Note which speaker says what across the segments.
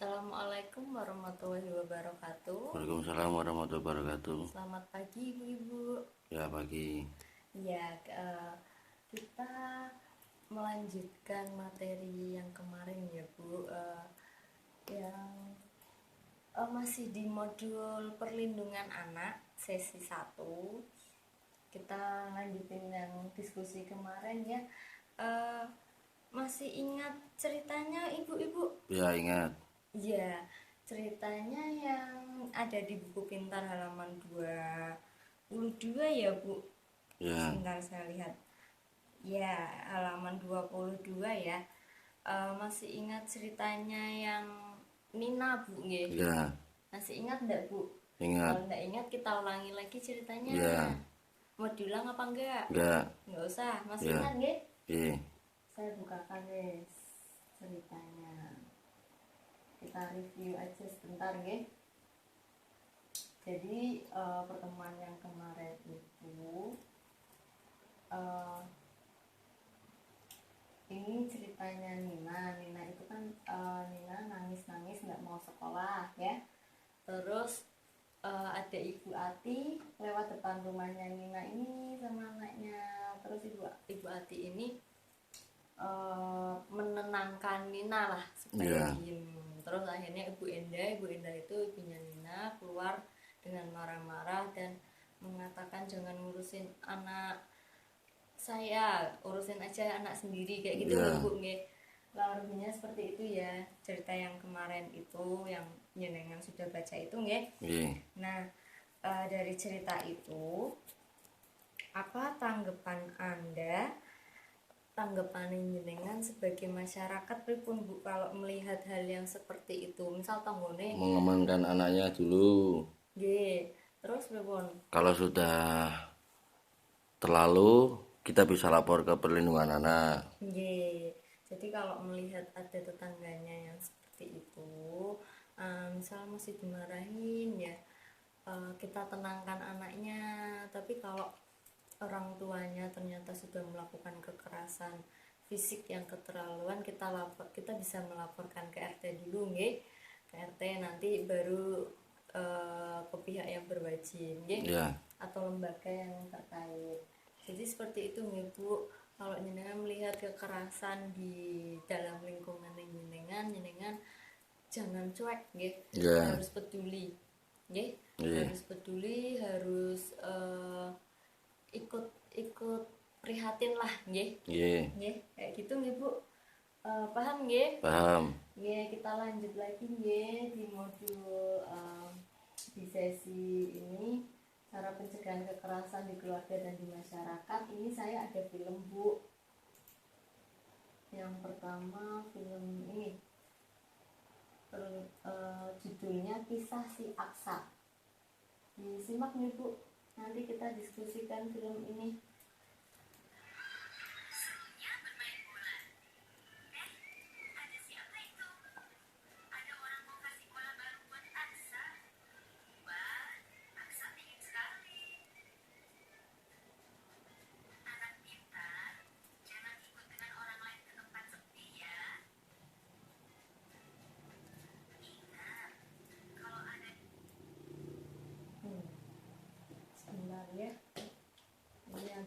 Speaker 1: Assalamualaikum warahmatullahi wabarakatuh.
Speaker 2: Waalaikumsalam warahmatullahi wabarakatuh.
Speaker 1: Selamat pagi ibu-ibu.
Speaker 2: Ya, pagi.
Speaker 1: Ya, kita melanjutkan materi yang kemarin ya Bu, yang masih di modul perlindungan anak sesi 1. Kita lanjutin yang diskusi kemarin ya. Masih ingat ceritanya ibu-ibu?
Speaker 2: Ya, ingat.
Speaker 1: Iya, ceritanya yang ada di buku pintar halaman 22 ya Bu.
Speaker 2: Ya.
Speaker 1: Sebentar saya lihat. Ya, halaman 22 ya. Masih ingat ceritanya yang Nina Bu nggih?
Speaker 2: Ya,
Speaker 1: Masih ingat enggak Bu?
Speaker 2: ingat.
Speaker 1: Kalau enggak ingat kita ulangi lagi ceritanya.
Speaker 2: Ya.
Speaker 1: Mau diulang apa enggak?
Speaker 2: Enggak.
Speaker 1: Enggak usah, masih
Speaker 2: Ya.
Speaker 1: ingat nggih?
Speaker 2: Iya.
Speaker 1: Saya bukakan guys ceritanya. Kita review aja sebentar nggih. Jadi pertemuan yang kemarin itu ini ceritanya Nina itu kan Nina nangis nggak mau sekolah ya. Terus ada Ibu Ati lewat depan rumahnya Nina ini sama anaknya. Terus Ibu Ati ini menenangkan Nina lah supaya diem. Terus akhirnya Ibu Enda itu ibunya Nina keluar dengan marah-marah dan mengatakan jangan ngurusin anak saya, urusin aja anak sendiri kayak gitu loh Bu nggih. Lebihnya seperti itu ya cerita yang kemarin itu yang jenengan sudah baca itu nggih. Nah dari cerita itu apa tanggapan Anda? Tanggapan jenengan sebagai masyarakat pripun Bu kalau melihat hal yang seperti itu? Misal tanggone
Speaker 2: mengamankan anaknya dulu.
Speaker 1: Nggih. Terus pripun?
Speaker 2: Kalau sudah terlalu kita bisa lapor ke perlindungan anak.
Speaker 1: Nggih. Jadi kalau melihat ada tetangganya yang seperti itu, misal masih dimarahin ya, kita tenangkan anaknya. Tapi kalau orang tuanya ternyata sudah melakukan kekerasan fisik yang keterlaluan, kita bisa melaporkan ke RT dulu nggih. Ke RT nanti baru ke pihak yang berwajib nggih.
Speaker 2: Ya.
Speaker 1: Atau lembaga yang terkait. Jadi seperti itu nggih Bu. Kalau jenengan melihat kekerasan di dalam lingkungan jenengan jangan cuek nggih.
Speaker 2: Ya.
Speaker 1: Harus peduli nggih.
Speaker 2: Ya.
Speaker 1: Harus peduli, harus ikut prihatin lah nggih. Nggih, kayak gitu nggih Bu. Paham nggih?
Speaker 2: Paham.
Speaker 1: Nggih, kita lanjut lagi nggih di modul di sesi ini cara pencegahan kekerasan di keluarga dan di masyarakat. Ini saya ada film Bu. Yang pertama film ini judulnya Kisah Si Aksa. Disimak nih Bu. Nanti kita diskusikan film ini. Sebentar ya. Ini yang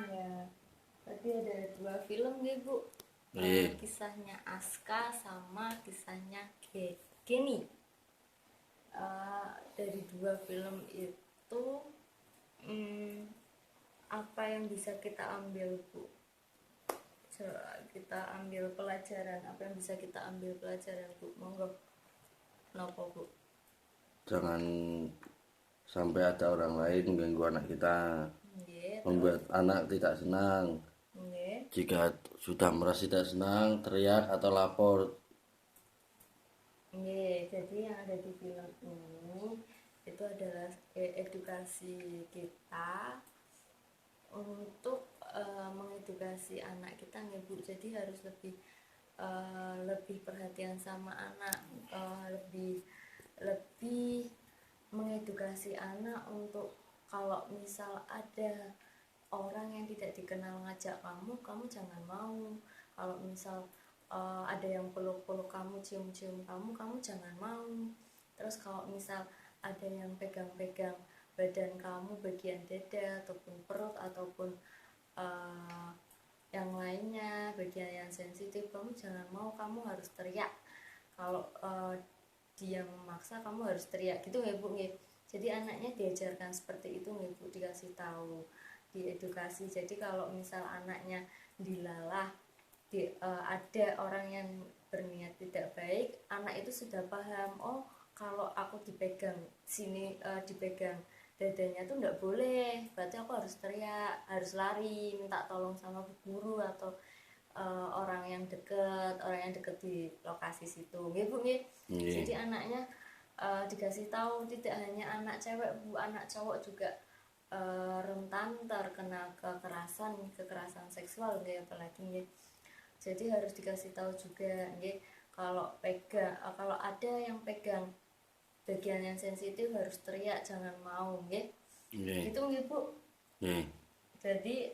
Speaker 1: Ya, tadi ada 2 film nih Bu.
Speaker 2: Iya.
Speaker 1: Kisahnya Aska sama kisahnya Geni. Dari 2 film itu, hmm, apa yang bisa kita ambil Bu? Kita ambil pelajaran, apa yang bisa kita ambil pelajaran Bu? Monggo. Kenapa Bu?
Speaker 2: Jangan sampai ada orang lain mengganggu anak kita,
Speaker 1: Nggih,
Speaker 2: membuat anak tidak senang.
Speaker 1: nggih.
Speaker 2: Jika sudah merasa tidak senang, teriak atau lapor.
Speaker 1: Nggih, jadi yang ada di film ini itu adalah edukasi kita untuk mengedukasi anak kita nih Bu. Jadi harus lebih perhatian sama anak, lebih lebih mengedukasi anak untuk kalau misal ada orang yang tidak dikenal ngajak kamu jangan mau. Kalau misal ada yang peluk-peluk kamu, cium-cium kamu jangan mau. Terus kalau misal ada yang pegang-pegang badan kamu, bagian dada ataupun perut ataupun uh, yang lainnya, bagian yang sensitif, kamu jangan mau, kamu harus teriak. Kalau dia memaksa, kamu harus teriak gitu ya Bu. Jadi anaknya diajarkan seperti itu nih Bu, dikasih tahu, diedukasi. Jadi kalau misal anaknya dilalah, ada orang yang berniat tidak baik, anak itu sudah paham, oh kalau aku dipegang sini, dipegang dadanya tuh nggak boleh, berarti aku harus teriak, harus lari, minta tolong sama guru atau orang yang deket di lokasi situ, nggih Bu nggih.
Speaker 2: Iya.
Speaker 1: Jadi anaknya dikasih tahu tidak hanya anak cewek Bu, anak cowok juga rentan terkena kekerasan seksual nggih, apalagi nggih. Jadi harus dikasih tahu juga nggih, kalau ada yang pegang bagian yang sensitif harus teriak, jangan mau nggih.
Speaker 2: Iya.
Speaker 1: Gitu nggih Bu.
Speaker 2: Iya.
Speaker 1: Jadi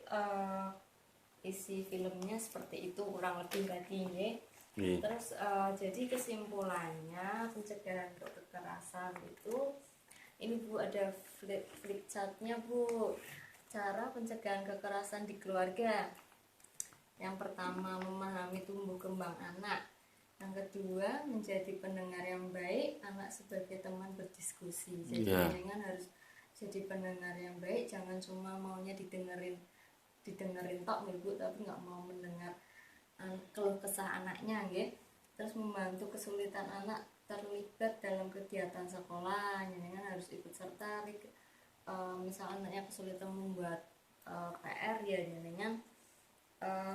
Speaker 1: isi filmnya seperti itu kurang lebih tadi nggih.
Speaker 2: Iya.
Speaker 1: Terus jadi kesimpulannya pencegahan kekerasan itu ini Bu, ada flip chartnya Bu. Cara pencegahan kekerasan di keluarga. Yang pertama, memahami tumbuh kembang anak. Yang kedua, menjadi pendengar yang baik, anak sebagai teman berdiskusi. Jadi jangan harus jadi pendengar yang baik, jangan cuma maunya didengerin tok nih Bu, tapi nggak mau mendengar keluh kesah anaknya nggih. Terus membantu kesulitan anak terlibat dalam kegiatan sekolah, jangan harus ikut serta. Misal anaknya kesulitan membuat PR, ya jangan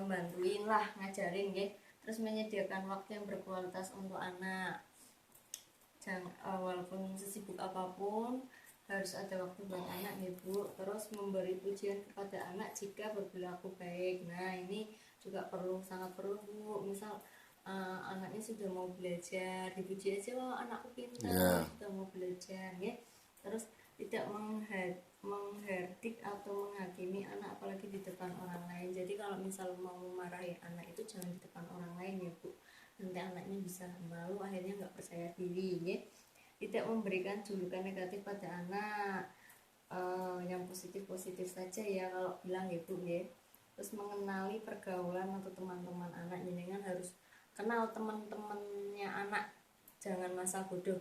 Speaker 1: bantuin lah, ngajarin nggih. Terus menyediakan waktu yang berkualitas untuk anak. Walaupun sesibuk apapun harus ada waktu buat anak nih Bu. Terus memberi pujian kepada anak jika berperilaku baik. Nah ini juga sangat perlu Bu. Misal anaknya sudah mau belajar, dipuji aja, wah anakku pintar, sudah mau belajar ya. Terus tidak menghardik atau menghakimi anak, apalagi di depan orang lain. Jadi kalau misal mau memarahi anak itu jangan di depan orang lain ya Bu, nanti anaknya bisa malu, akhirnya nggak percaya diri ya. Tidak memberikan julukan negatif pada anak, yang positif saja ya kalau bilang ya Bu ya. Terus mengenali pergaulan atau teman-teman anak, jenengan harus kenal teman-temannya anak, jangan masa bodoh,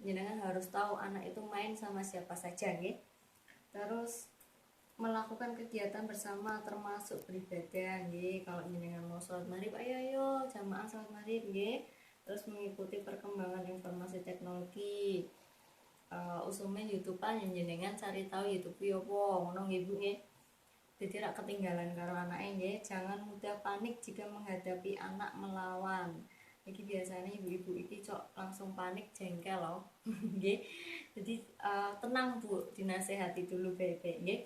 Speaker 1: jenengan harus tahu anak itu main sama siapa saja ya. Terus melakukan kegiatan bersama termasuk beribadah nggih. Kalau jenengan mau sholat maghrib, ayo jamaah sholat maghrib nggih. Terus mengikuti perkembangan informasi teknologi, usume YouTube-an yang jenengan cari tahu YouTube yo ngono nggih Bu nggih. Jadi rak ketinggalan karo anake nggih. Jangan mudah panik jika menghadapi anak melawan. Iki biasanya ibu-ibu iki cok langsung panik, jengkel loh. Nggih. Jadi tenang Bu, dinasehati dulu baik-baik nggih.